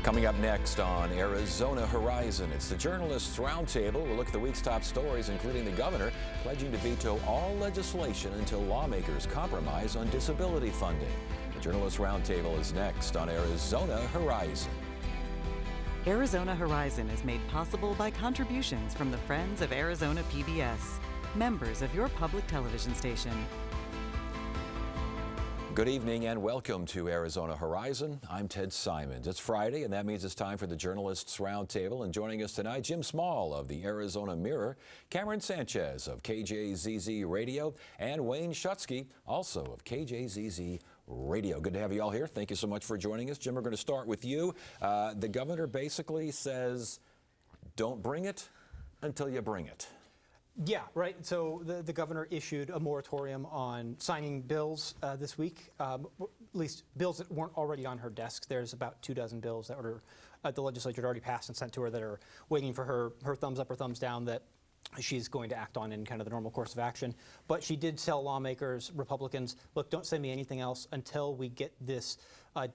Coming up next on Arizona Horizon, it's the Journalists Roundtable. We'll look at the week's top stories, including the governor pledging to veto all legislation until lawmakers compromise on disability funding. The Journalists Roundtable is next on Arizona Horizon. Arizona Horizon is made possible by contributions from the Friends of Arizona PBS, members of your public television station. Good evening and welcome to Arizona Horizon. I'm Ted Simons. It's Friday, and that means it's time for the Journalists Roundtable. And joining us tonight, Jim Small of the Arizona Mirror, Cameron Sanchez of KJZZ Radio, and Wayne Schutsky, also of KJZZ Radio. Good to have you all here. Thank you so much for joining us. Jim, we're going to start with you. The governor basically says, don't bring it until you bring it. Yeah, right. So the governor issued a moratorium on signing bills this week, at least bills that weren't already on her desk. There's about 24 bills that were the legislature had already passed and sent to her that are waiting for her thumbs up or thumbs down that she's going to act on in kind of the normal course of action. But she did tell lawmakers, Republicans, look, don't send me anything else until we get this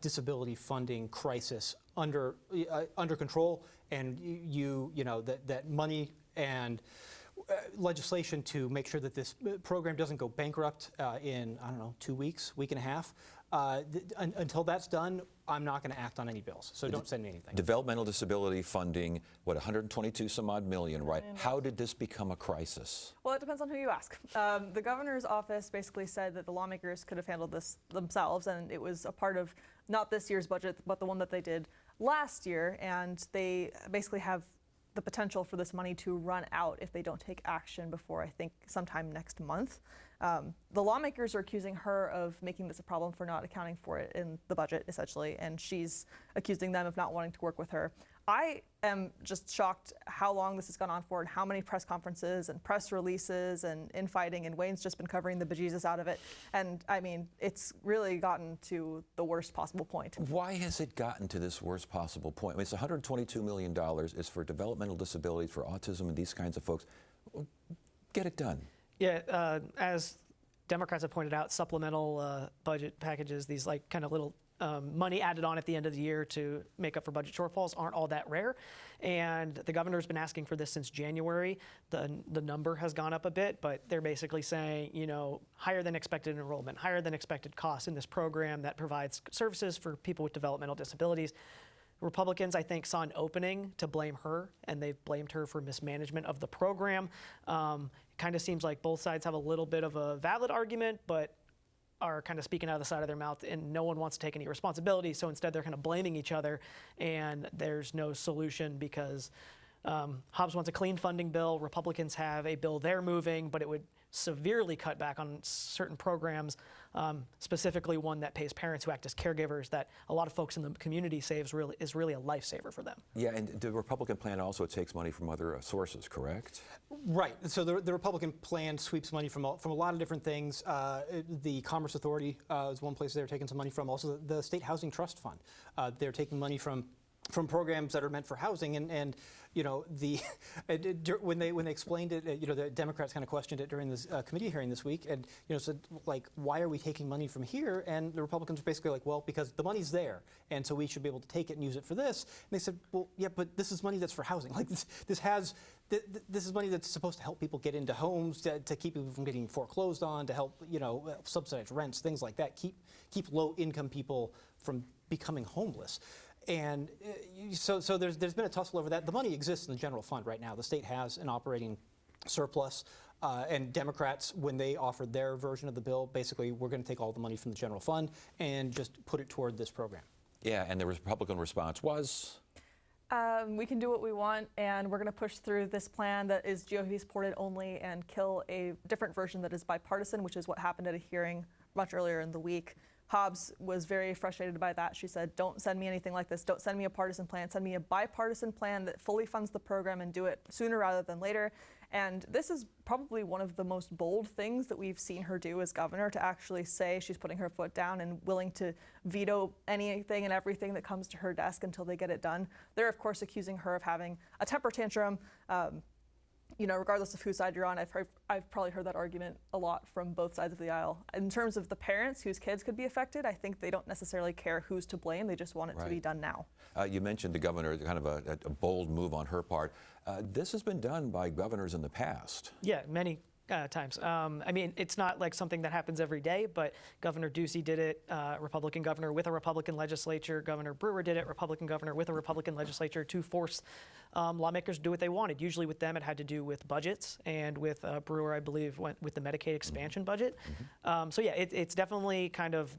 disability funding crisis under control, and you know that money and legislation to make sure that this program doesn't go bankrupt in, I don't know, 2 weeks, week and a half. Until that's done, I'm not going to act on any bills. So don't send me anything. Developmental disability funding, what, 122 some odd million, right? How did this become a crisis? Well, it depends on who you ask. The governor's office basically said that the lawmakers could have handled this themselves, and it was a part of not this year's budget, but the one that they did last year, and they basically have the potential for this money to run out if they don't take action before, I think, sometime next month. The lawmakers are accusing her of making this a problem for not accounting for it in the budget, essentially, and she's accusing them of not wanting to work with her. I am just shocked how long this has gone on for and how many press conferences and press releases and infighting, and Wayne's just been covering the bejesus out of it. And I mean, it's really gotten to the worst possible point. Why has it gotten to this worst possible point? I mean, it's $122 million. It's for developmental disabilities, for autism and these kinds of folks. Get it done. Yeah, as Democrats have pointed out, supplemental budget packages, these like kind of little money added on at the end of the year to make up for budget shortfalls aren't all that rare. And the governor's been asking for this since January. The number has gone up a bit, but they're basically saying, you know, higher than expected enrollment, higher than expected costs in this program that provides services for people with developmental disabilities. Republicans, I think, saw an opening to blame her, and they've blamed her for mismanagement of the program. It kind of seems like both sides have a little bit of a valid argument, but are kind of speaking out of the side of their mouth, and no one wants to take any responsibility. So instead, they're kind of blaming each other, and there's no solution because Hobbs wants a clean funding bill. Republicans have a bill they're moving, but it would severely cut back on certain programs, specifically one that pays parents who act as caregivers that a lot of folks in the community say is really a lifesaver for them. Yeah, and the Republican plan also takes money from other sources, correct? Right. So the Republican plan sweeps money from a lot of different things. The Commerce Authority is one place they're taking some money from. Also, the State Housing Trust Fund. They're taking money from programs that are meant for housing, and you know, when they explained it, you know, the Democrats kind of questioned it during this committee hearing this week, and you know, said like, why are we taking money from here? And the Republicans were basically like, well, because the money's there, and so we should be able to take it and use it for this. And they said, well, yeah, but this is money that's for housing. Like this is money that's supposed to help people get into homes, to keep people from getting foreclosed on, to help, you know, subsidize rents, things like that, keep low-income people from becoming homeless. And so there's been a tussle over that. The money exists in the general fund right now. The state has an operating surplus, and Democrats, when they offered their version of the bill, basically, we're going to take all the money from the general fund and just put it toward this program. Yeah, and the Republican response was? We can do what we want, and we're going to push through this plan that is GOP supported only and kill a different version that is bipartisan, which is what happened at a hearing much earlier in the week. Hobbs was very frustrated by that. She said, don't send me anything like this. Don't send me a partisan plan. Send me a bipartisan plan that fully funds the program and do it sooner rather than later. And this is probably one of the most bold things that we've seen her do as governor, to actually say she's putting her foot down and willing to veto anything and everything that comes to her desk until they get it done. They're, of course, accusing her of having a temper tantrum, regardless of whose side you're on, I've probably heard that argument a lot from both sides of the aisle. In terms of the parents whose kids could be affected, I think they don't necessarily care who's to blame. They just want it to be done now. You mentioned the governor, kind of a bold move on her part. This has been done by governors in the past. Yeah, many times. I mean, it's not like something that happens every day, but Governor Ducey did it, Republican governor with a Republican legislature. Governor Brewer did it, Republican governor with a Republican legislature, to force lawmakers to do what they wanted. Usually with them, it had to do with budgets, and with Brewer, I believe, went with the Medicaid expansion budget. So yeah, it's definitely kind of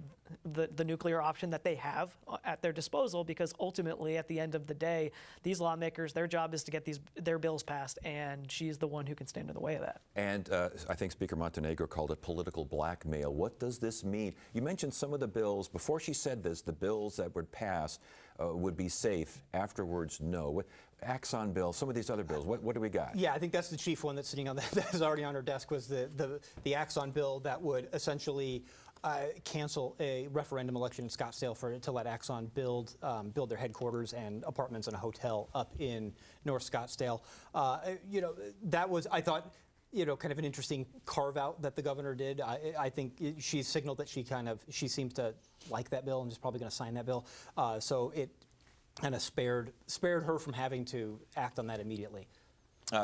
the nuclear option that they have at their disposal, because ultimately, at the end of the day, these lawmakers, their job is to get their bills passed, and she's the one who can stand in the way of that. And I think Speaker Montenegro called it political blackmail. What does this mean? You mentioned some of the bills. Before she said this, the bills that would pass would be safe. Afterwards, no. Axon bill, some of these other bills, what do we got? Yeah, I think that's the chief one that's sitting on that is already on her desk, was the Axon bill that would essentially cancel a referendum election in Scottsdale to let Axon build their headquarters and apartments and a hotel up in North Scottsdale. That was, I thought, kind of an interesting carve out that the governor did. I think she signaled that she seems to like that bill and is probably going to sign that bill. So it kind of spared her from having to act on that immediately.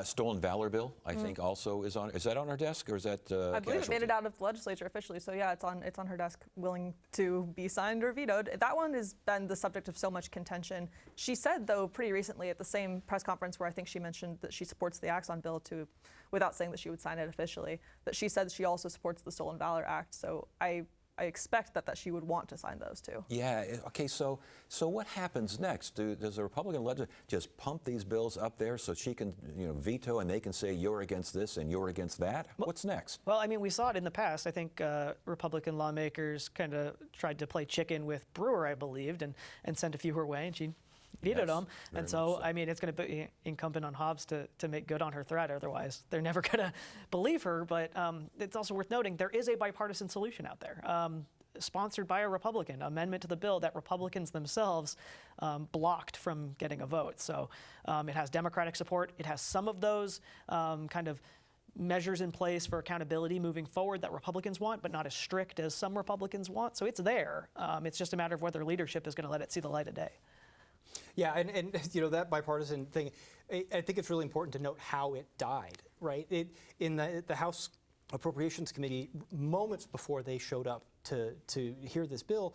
Stolen valor bill, I think, also is on. Is that on her desk, or is that? I believe it made it out of the legislature officially. So yeah, it's on her desk, willing to be signed or vetoed. That one has been the subject of so much contention. She said, though, pretty recently at the same press conference where I think she mentioned that she supports the Axon bill, without saying that she would sign it officially, that she said she also supports the Stolen Valor Act. So I expect that she would want to sign those too. Yeah. Okay. So what happens next? Does the Republican legislature just pump these bills up there so she can, veto, and they can say you're against this and you're against that? What's next? Well, I mean, we saw it in the past. I think Republican lawmakers kind of tried to play chicken with Brewer, I believed, and sent a few her way, and she vetoed them. And so, I mean, it's going to be incumbent on Hobbs to make good on her threat. Otherwise, they're never going to believe her. But it's also worth noting there is a bipartisan solution out there, sponsored by a Republican, amendment to the bill that Republicans themselves blocked from getting a vote. So it has Democratic support. It has some of those kind of measures in place for accountability moving forward that Republicans want, but not as strict as some Republicans want. So it's there. It's just a matter of whether leadership is going to let it see the light of day. Yeah, and that bipartisan thing, I think it's really important to note how it died, right? In the House Appropriations Committee, moments before they showed up to hear this bill,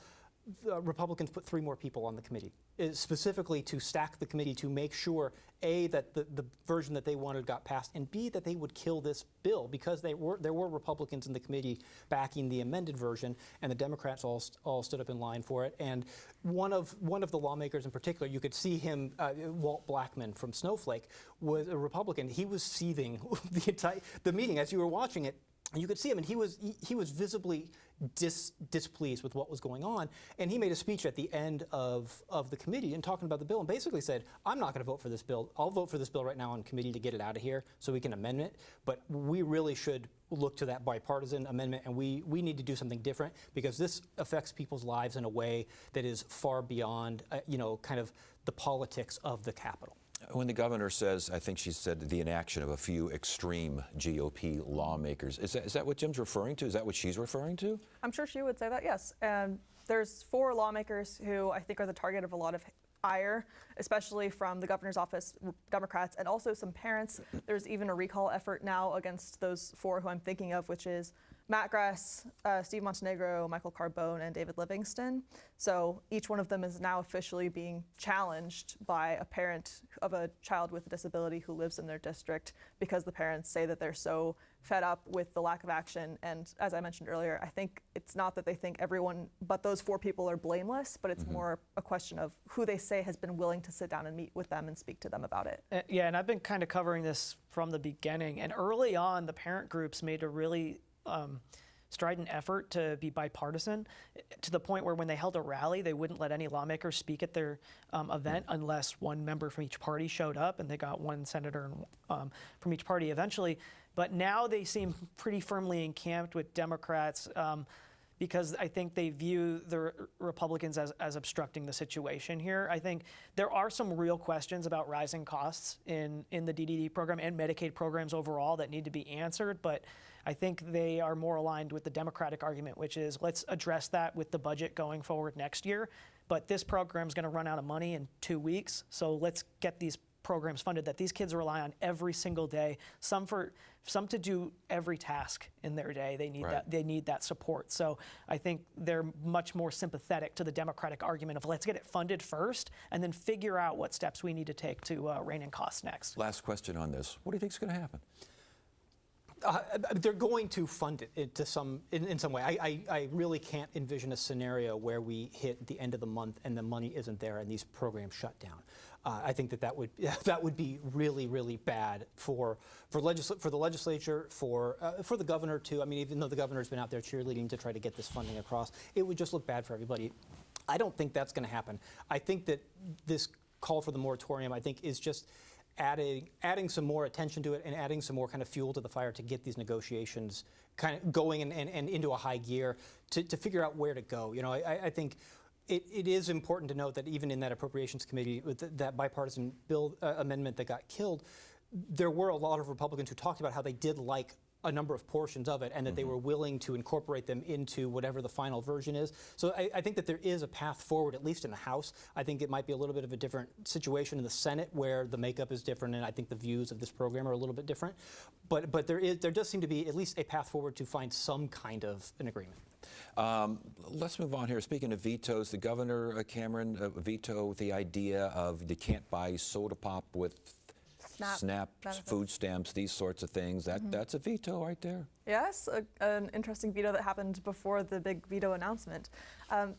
Republicans put 3 more people on the committee, specifically to stack the committee to make sure, A, that the version that they wanted got passed, and B, that they would kill this bill, because there were Republicans in the committee backing the amended version, and the Democrats all stood up in line for it. And one of the lawmakers in particular, you could see him, Walt Blackman from Snowflake, was a Republican. He was seething the meeting as you were watching it. You could see him, and he was visibly displeased with what was going on. And he made a speech at the end of the committee and talking about the bill, and basically said, I'm not going to vote for this bill. I'll vote for this bill right now on committee to get it out of here so we can amend it. But we really should look to that bipartisan amendment, and we need to do something different, because this affects people's lives in a way that is far beyond, kind of the politics of the Capitol. When the governor says, I think she said, the inaction of a few extreme GOP lawmakers, is that what Jim's referring to? Is that what she's referring to? I'm sure she would say that, yes. And there's 4 lawmakers who I think are the target of a lot of ire, especially from the governor's office, Democrats, and also some parents. There's even a recall effort now against those 4 who I'm thinking of, which is Matt Grass, Steve Montenegro, Michael Carbone, and David Livingston. So each one of them is now officially being challenged by a parent of a child with a disability who lives in their district, because the parents say that they're so fed up with the lack of action. And as I mentioned earlier, I think it's not that they think everyone but those 4 people are blameless, but it's more a question of who they say has been willing to sit down and meet with them and speak to them about it. Yeah, and I've been kind of covering this from the beginning. And early on, the parent groups made a really strident effort to be bipartisan, to the point where when they held a rally, they wouldn't let any lawmakers speak at their event unless one member from each party showed up, and they got one senator from each party eventually. But now they seem pretty firmly encamped with Democrats. because I think they view the Republicans as obstructing the situation here. I think there are some real questions about rising costs in the DDD program and Medicaid programs overall that need to be answered, but I think they are more aligned with the Democratic argument, which is let's address that with the budget going forward next year. But this program is going to run out of money in 2 weeks, so let's get these programs funded that these kids rely on every single day. Some to do every task in their day. They need that. They need that support. So I think they're much more sympathetic to the Democratic argument of let's get it funded first, and then figure out what steps we need to take to rein in costs next. Last question on this. What do you think is going to happen? They're going to fund it to in some way. I really can't envision a scenario where we hit the end of the month and the money isn't there and these programs shut down. I think that would be really, really bad for the legislature, for the governor too. I mean, even though the governor's been out there cheerleading to try to get this funding across, it would just look bad for everybody. I don't think that's going to happen. I think that this call for the moratorium, I think, is just adding some more attention to it and adding some more kind of fuel to the fire to get these negotiations kind of going and into a high gear to figure out where to go. You know, I think it is important to note that even in that Appropriations Committee, with that bipartisan bill amendment that got killed, there were a lot of Republicans who talked about how they did like a number of portions of it and that they were willing to incorporate them into whatever the final version is. So I think that there is a path forward, at least in the House. I think it might be a little bit of a different situation in the Senate where the makeup is different and I think the views of this program are a little bit different. But there does seem to be at least a path forward to find some kind of an agreement. Let's move on here. Speaking of vetoes, the governor, Cameron, vetoed the idea of you can't buy soda pop with SNAP food stamps, these sorts of things. That's a veto right there. Yes, an interesting veto that happened before the big veto announcement.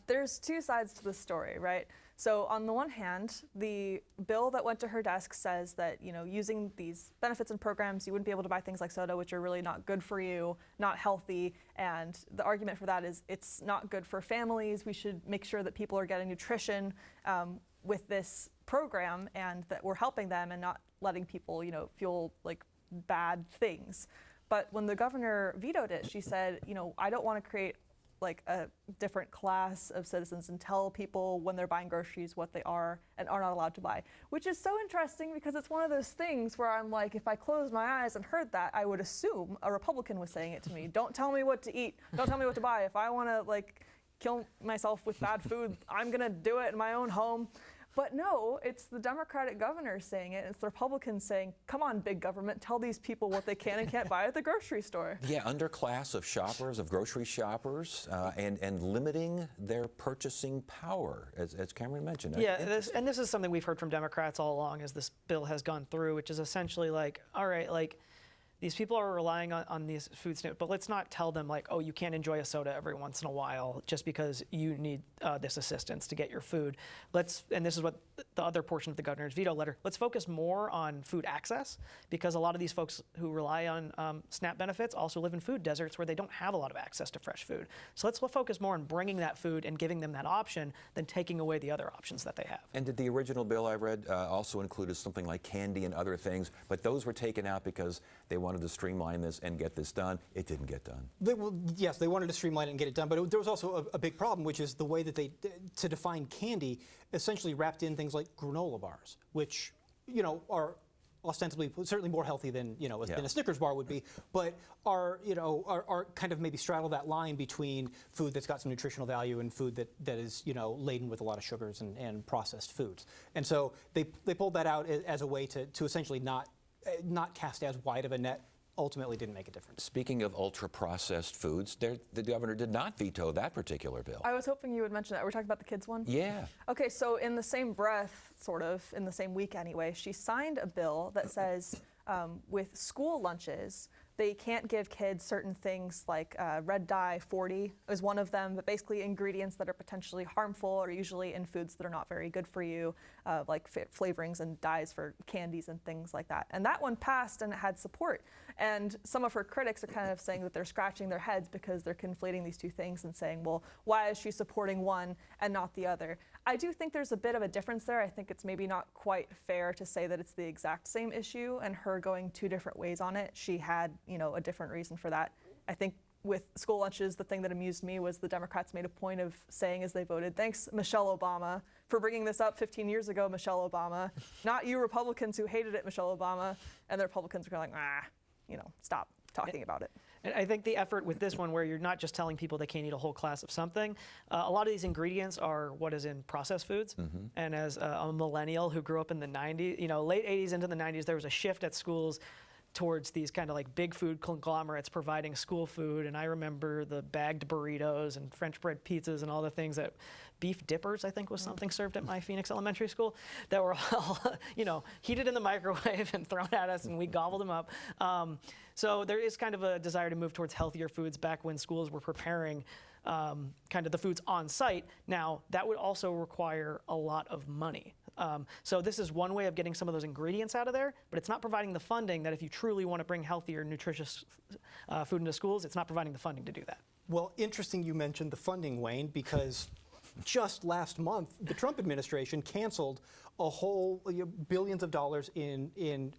There's two sides to the story, right? So on the one hand, the bill that went to her desk says that, you know, using these benefits and programs, you wouldn't be able to buy things like soda, which are really not good for you, not healthy. And the argument for that is it's not good for families. We should make sure that people are getting nutrition with this program and that we're helping them and not letting people, you know, fuel like bad things. But when the governor vetoed it, she said, you know, I don't want to create like a different class of citizens and tell people when they're buying groceries what they are and are not allowed to buy, which is so interesting because it's one of those things where I'm like, if I closed my eyes and heard that, I would assume a Republican was saying it to me. Don't tell me what to eat. Don't tell me what to buy. If I want to like kill myself with bad food, I'm going to do it in my own home. But no, it's the Democratic governor saying it. It's the Republicans saying, come on, big government, tell these people what they can and can't buy at the grocery store. Yeah, underclass of shoppers, of grocery shoppers, and limiting their purchasing power, as Cameron mentioned. Yeah, this is something we've heard from Democrats all along as this bill has gone through, which is essentially like, all right, like, these people are relying on these food stamps, but let's not tell them like, oh, you can't enjoy a soda every once in a while just because you need this assistance to get your food. And this is what the other portion of the governor's veto letter, let's focus more on food access because a lot of these folks who rely on SNAP benefits also live in food deserts where they don't have a lot of access to fresh food. So let's focus more on bringing that food and giving them that option than taking away the other options that they have. And did the original bill I read also included something like candy and other things, but those were taken out because they wanted to streamline this and get this done. It didn't get done. Yes, they wanted to streamline it and get it done, but there was also a big problem, which is the way that to define candy, essentially wrapped in things like granola bars, which, you know, are ostensibly certainly more healthy than, you know, than a Snickers bar would be, but are kind of maybe straddle that line between food that's got some nutritional value and food that is, you know, laden with a lot of sugars and processed foods. And so they pulled that out as a way to essentially not cast as wide of a net. Ultimately didn't make a difference. Speaking of ultra-processed foods, the governor did not veto that particular bill. I was hoping you would mention that. We're talking about the kids one? Yeah. Okay, so in the same breath, sort of, in the same week anyway, she signed a bill that says with school lunches, they can't give kids certain things like red dye 40 is one of them, but basically ingredients that are potentially harmful or usually in foods that are not very good for you, like flavorings and dyes for candies and things like that. And that one passed and it had support. And some of her critics are kind of saying that they're scratching their heads because they're conflating these two things and saying, well, why is she supporting one and not the other? I do think there's a bit of a difference there. I think it's maybe not quite fair to say that it's the exact same issue and her going two different ways on it. She had, you know, a different reason for that. I think with school lunches, the thing that amused me was the Democrats made a point of saying as they voted, thanks, Michelle Obama, for bringing this up 15 years ago, Michelle Obama. Not you Republicans who hated it, Michelle Obama. And the Republicans were like, stop talking about it. And I think the effort with this one, where you're not just telling people they can't eat a whole class of something, a lot of these ingredients are what is in processed foods. And as a millennial who grew up in the 90s, late 80s into the 90s, there was a shift at schools towards these kind of like big food conglomerates providing school food. And I remember the bagged burritos and French bread pizzas and all the things that beef dippers, I think, was something served at my Phoenix elementary school that were all, heated in the microwave and thrown at us, and we gobbled them up. So there is kind of a desire to move towards healthier foods back when schools were preparing kind of the foods on site. Now, that would also require a lot of money. So this is one way of getting some of those ingredients out of there, but it's not providing the funding that if you truly want to bring healthier, nutritious food into schools, it's not providing the funding to do that. Well, interesting you mentioned the funding, Wayne, because just last month, the Trump administration canceled a whole billions of dollars in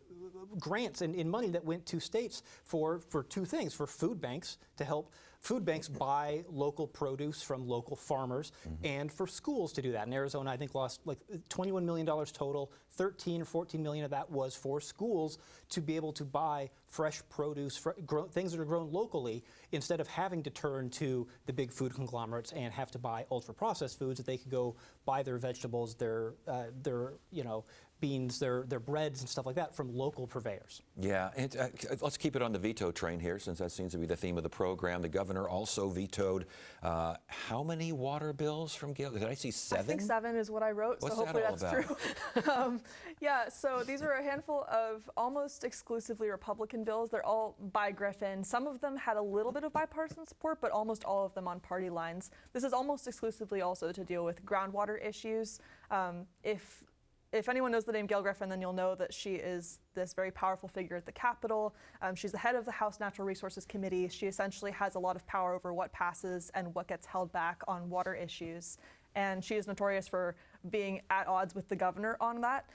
grants and in money that went to states for two things: for food banks, to help food banks buy local produce from local farmers, and for schools to do that. And Arizona, I think, lost like $21 million total. 13 or 14 million of that was for schools to be able to buy fresh produce, things that are grown locally, instead of having to turn to the big food conglomerates and have to buy ultra-processed foods, that they could go buy their vegetables, their beans, their breads and stuff like that from local purveyors. Yeah, and let's keep it on the veto train here, since that seems to be the theme of the program. The governor also vetoed how many water bills from Gail? Did I see 7? I think 7 is what I wrote, What's so hopefully that all that's true. Yeah, so these are a handful of almost exclusively Republican bills. They're all by Griffin. Some of them had a little bit of bipartisan support, but almost all of them on party lines. This is almost exclusively also to deal with groundwater issues. If anyone knows the name Gail Griffin, then you'll know that she is this very powerful figure at the Capitol. She's the head of the House Natural Resources Committee. She essentially has a lot of power over what passes and what gets held back on water issues. And she is notorious for being at odds with the governor on that.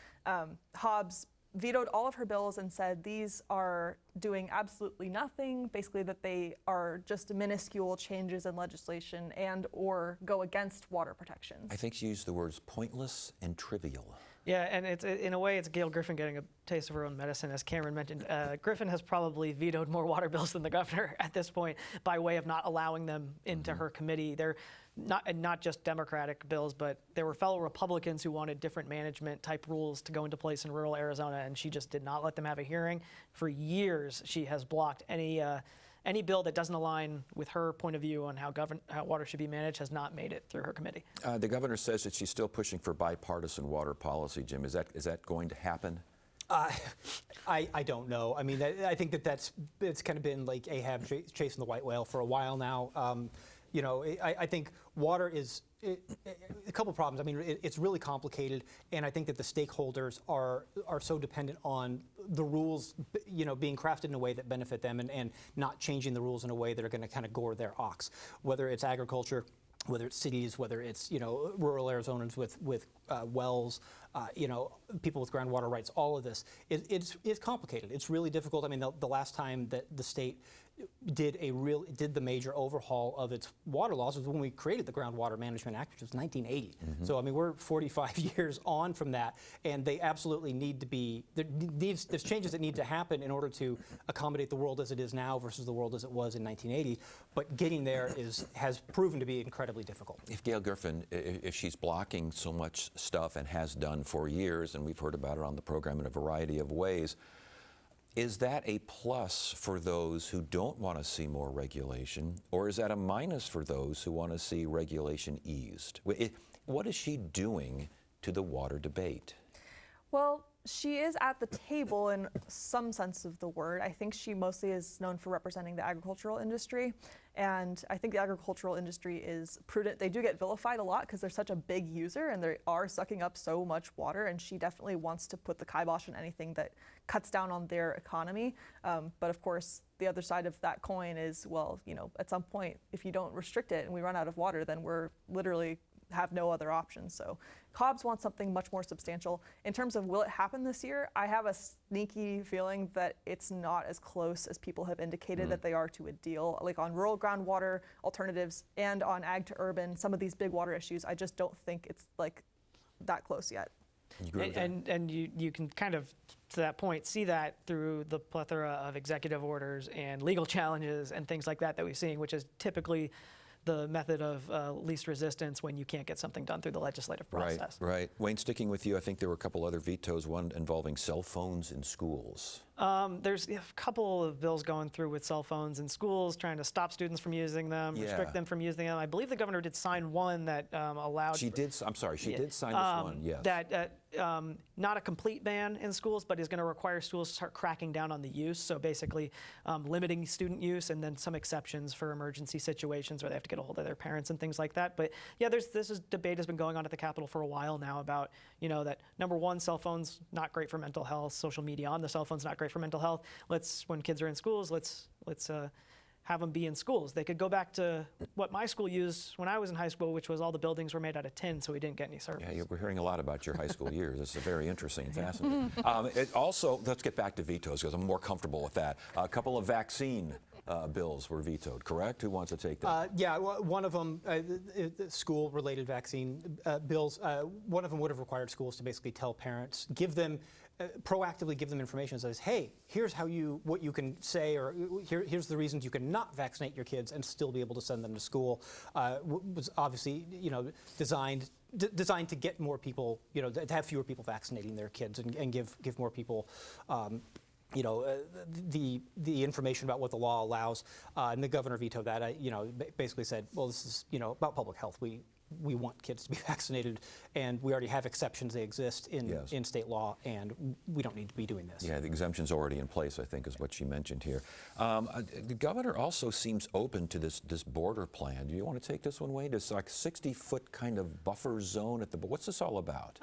Hobbs vetoed all of her bills and said these are doing absolutely nothing, basically that they are just minuscule changes in legislation and or go against water protections. I think she used the words pointless and trivial. Yeah, and it's in a way, it's Gail Griffin getting a taste of her own medicine, as Cameron mentioned. Griffin has probably vetoed more water bills than the governor at this point, by way of not allowing them into her committee. They're not just Democratic bills, but there were fellow Republicans who wanted different management type rules to go into place in rural Arizona, and she just did not let them have a hearing. For years, she has blocked any bill that doesn't align with her point of view on how water should be managed. Has not made it through her committee. The governor says that she's still pushing for bipartisan water policy. Jim, is that going to happen? I don't know. I mean, I think it's kind of been like Ahab chasing the white whale for a while now. I think water is a couple problems. I mean, it's really complicated, and I think that the stakeholders are so dependent on the rules, being crafted in a way that benefit them, and not changing the rules in a way that are going to kind of gore their ox. Whether it's agriculture, whether it's cities, whether it's rural Arizonans with wells, people with groundwater rights, all of this, it's complicated. It's really difficult. I mean, the last time that the state did the major overhaul of its water laws was when we created the Groundwater Management Act, which was 1980. So I mean, we're 45 years on from that, and they absolutely need to be there's changes that need to happen in order to accommodate the world as it is now versus the world as it was in 1980. But getting there has proven to be incredibly difficult. If Gail Griffin, if she's blocking so much stuff and has done for years, and we've heard about her on the program in a variety of ways, is that a plus for those who don't want to see more regulation, or is that a minus for those who want to see regulation eased? What is she doing to the water debate? Well, she is at the table in some sense of the word. I think she mostly is known for representing the agricultural industry. And I think the agricultural industry is prudent. They do get vilified a lot because they're such a big user and they are sucking up so much water. And she definitely wants to put the kibosh on anything that cuts down on their economy. But of course, the other side of that coin is, well, at some point, if you don't restrict it and we run out of water, then we're literally have no other options. So Cobb's wants something much more substantial. In terms of will it happen this year, I have a sneaky feeling that it's not as close as people have indicated that they are to a deal. Like on rural groundwater alternatives and on ag to urban, some of these big water issues, I just don't think it's like that close yet. You agree with that? And you can kind of, to that point, see that through the plethora of executive orders and legal challenges and things like that that we're seeing, which is typically the method of least resistance when you can't get something done through the legislative process. Right. Wayne, sticking with you, I think there were a couple other vetoes, one involving cell phones in schools. There's a couple of bills going through with cell phones in schools, trying to stop students from using them, restrict them from using them. I believe the governor did sign one that allowed. She did. I'm sorry. She did sign this one. Yes. That not a complete ban in schools, but is going to require schools to start cracking down on the use. So basically, limiting student use, and then some exceptions for emergency situations where they have to get a hold of their parents and things like that. But yeah, debate has been going on at the Capitol for a while now about that number one, cell phones not great for mental health. Social media on the cell phones not great for mental health. When kids are in schools, let's have them be in schools. They could go back to what my school used when I was in high school, which was all the buildings were made out of tin, so we didn't get any service. Yeah, we're hearing a lot about your high school years. It's very interesting and fascinating. Also, let's get back to vetoes because I'm more comfortable with that. A couple of vaccine bills were vetoed, correct? Who wants to take that? Yeah, one of them, school-related vaccine bills, one of them would have required schools to basically tell parents, proactively give them information that says, hey, here's what you can say, or here's the reasons you can not vaccinate your kids and still be able to send them to school. Was obviously, designed to get more people, to have fewer people vaccinating their kids and give more people the information about what the law allows, and the governor vetoed that. Basically said, well, this is about public health. We want kids to be vaccinated, and we already have exceptions. They exist in state law, and we don't need to be doing this. Yeah, the exemption's already in place, I think, is what she mentioned here. The governor also seems open to this border plan. Do you want to take this one, Wayne? It's like 60-foot kind of buffer zone at the. What's this all about?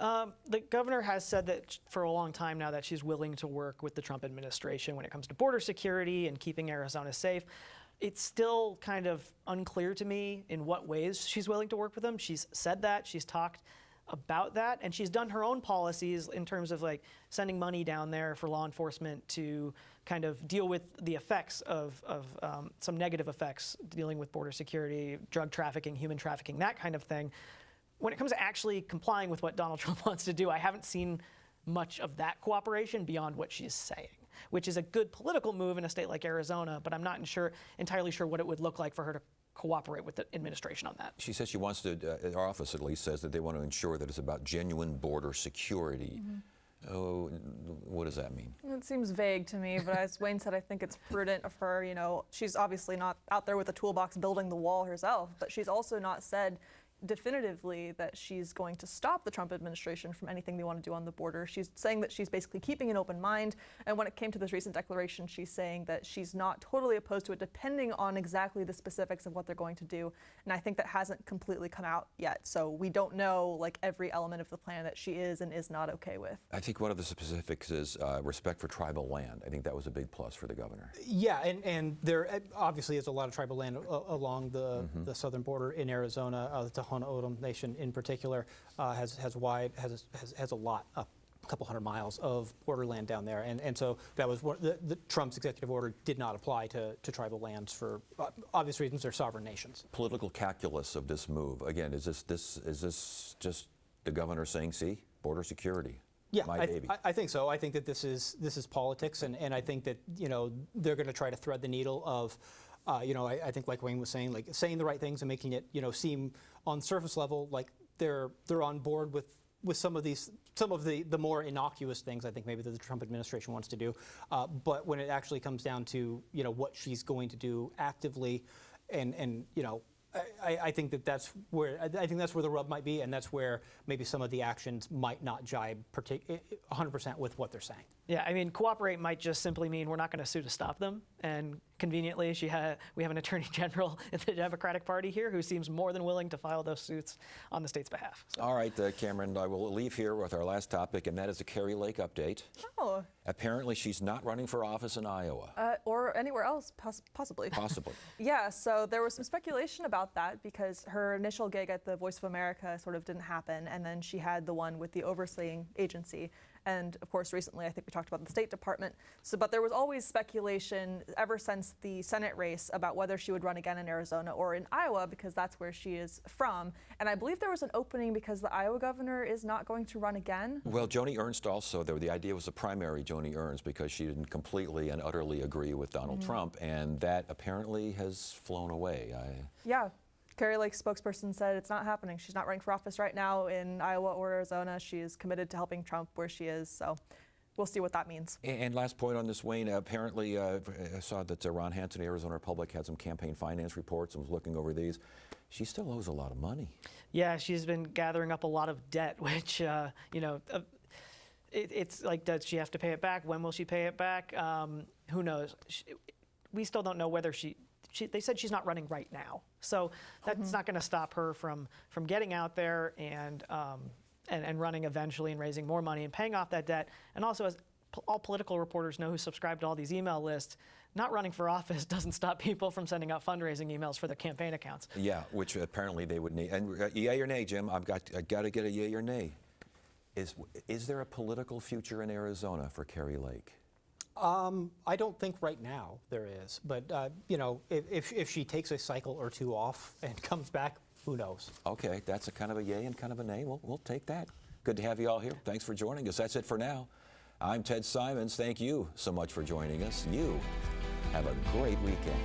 The governor has said that for a long time now that she's willing to work with the Trump administration when it comes to border security and keeping Arizona safe. It's still kind of unclear to me in what ways she's willing to work with them. She's said that, she's talked about that, and she's done her own policies in terms of like sending money down there for law enforcement to kind of deal with the effects of some negative effects dealing with border security, drug trafficking, human trafficking, that kind of thing. When it comes to actually complying with what Donald Trump wants to do, I haven't seen much of that cooperation beyond what she's saying, which is a good political move in a state like Arizona, but I'm not entirely sure what it would look like for her to cooperate with the administration on that. She says she wants to, her office at least says that they want to ensure that it's about genuine border security. Oh, what does that mean? It seems vague to me, but as Wayne said, I think it's prudent of her. She's obviously not out there with a toolbox building the wall herself, but she's also not said definitively that she's going to stop the Trump administration from anything they want to do on the border. She's saying that she's basically keeping an open mind. And when it came to this recent declaration, she's saying that she's not totally opposed to it, depending on exactly the specifics of what they're going to do. And I think that hasn't completely come out yet. So we don't know like every element of the plan that she is and is not okay with. I think one of the specifics is respect for tribal land. I think that was a big plus for the governor. Yeah, and there obviously is a lot of tribal land along the southern border in Arizona. The Tohono O'odham Nation in particular has a lot, a couple hundred miles of borderland down there, and so that was the Trump's executive order did not apply to tribal lands for obvious reasons. They're sovereign nations. Political calculus of this move again, is this just the governor saying, see, border security? Yeah, my baby. I think so. I think that this is politics, and I think that they're going to try to thread the needle of. I think like Wayne was saying, like saying the right things and making it, seem on surface level like they're on board with some of the more innocuous things I think maybe that the Trump administration wants to do. But when it actually comes down to, what she's going to do actively and I think that's where the rub might be, and that's where maybe some of the actions might not jibe 100% with what they're saying. Yeah, I mean, cooperate might just simply mean we're not going to sue to stop them, and conveniently, we have an attorney general in the Democratic Party here who seems more than willing to file those suits on the state's behalf. So. All right, Cameron, I will leave here with our last topic, and that is a Kari Lake update. Oh. Apparently, she's not running for office in Iowa. Or anywhere else, possibly. Possibly. Yeah, so there was some speculation about that because her initial gig at the Voice of America sort of didn't happen, and then she had the one with the overseeing agency. And of course, recently, I think we talked about the State Department. But there was always speculation ever since the Senate race about whether she would run again in Arizona or in Iowa, because that's where she is from. And I believe there was an opening because the Iowa governor is not going to run again. Well, Joni Ernst also, the idea was a primary Joni Ernst because she didn't completely and utterly agree with Donald Trump, and that apparently has flown away. Yeah. Kari Lake's spokesperson said it's not happening. She's not running for office right now in Iowa or Arizona. She is committed to helping Trump where she is. So we'll see what that means. And last point on this, Wayne, apparently I saw that Ron Hansen, Arizona Republic, had some campaign finance reports and was looking over these. She still owes a lot of money. Yeah, she's been gathering up a lot of debt, which, it's like, does she have to pay it back? When will she pay it back? Who knows? We still don't know whether they said she's not running right now. So that's not going to stop her from getting out there and running eventually and raising more money and paying off that debt. And also, as all political reporters know who subscribe to all these email lists, not running for office doesn't stop people from sending out fundraising emails for their campaign accounts. Yeah, which apparently they would need. And yay or nay, Jim, I got to get a yay or nay. Is there a political future in Arizona for Kari Lake? I don't think right now there is, but if she takes a cycle or two off and comes back, who knows? Okay, that's a kind of a yay and kind of a nay. We'll take that. Good to have you all here. Thanks for joining us. That's it for now. I'm Ted Simons. Thank you so much for joining us. You have a great weekend.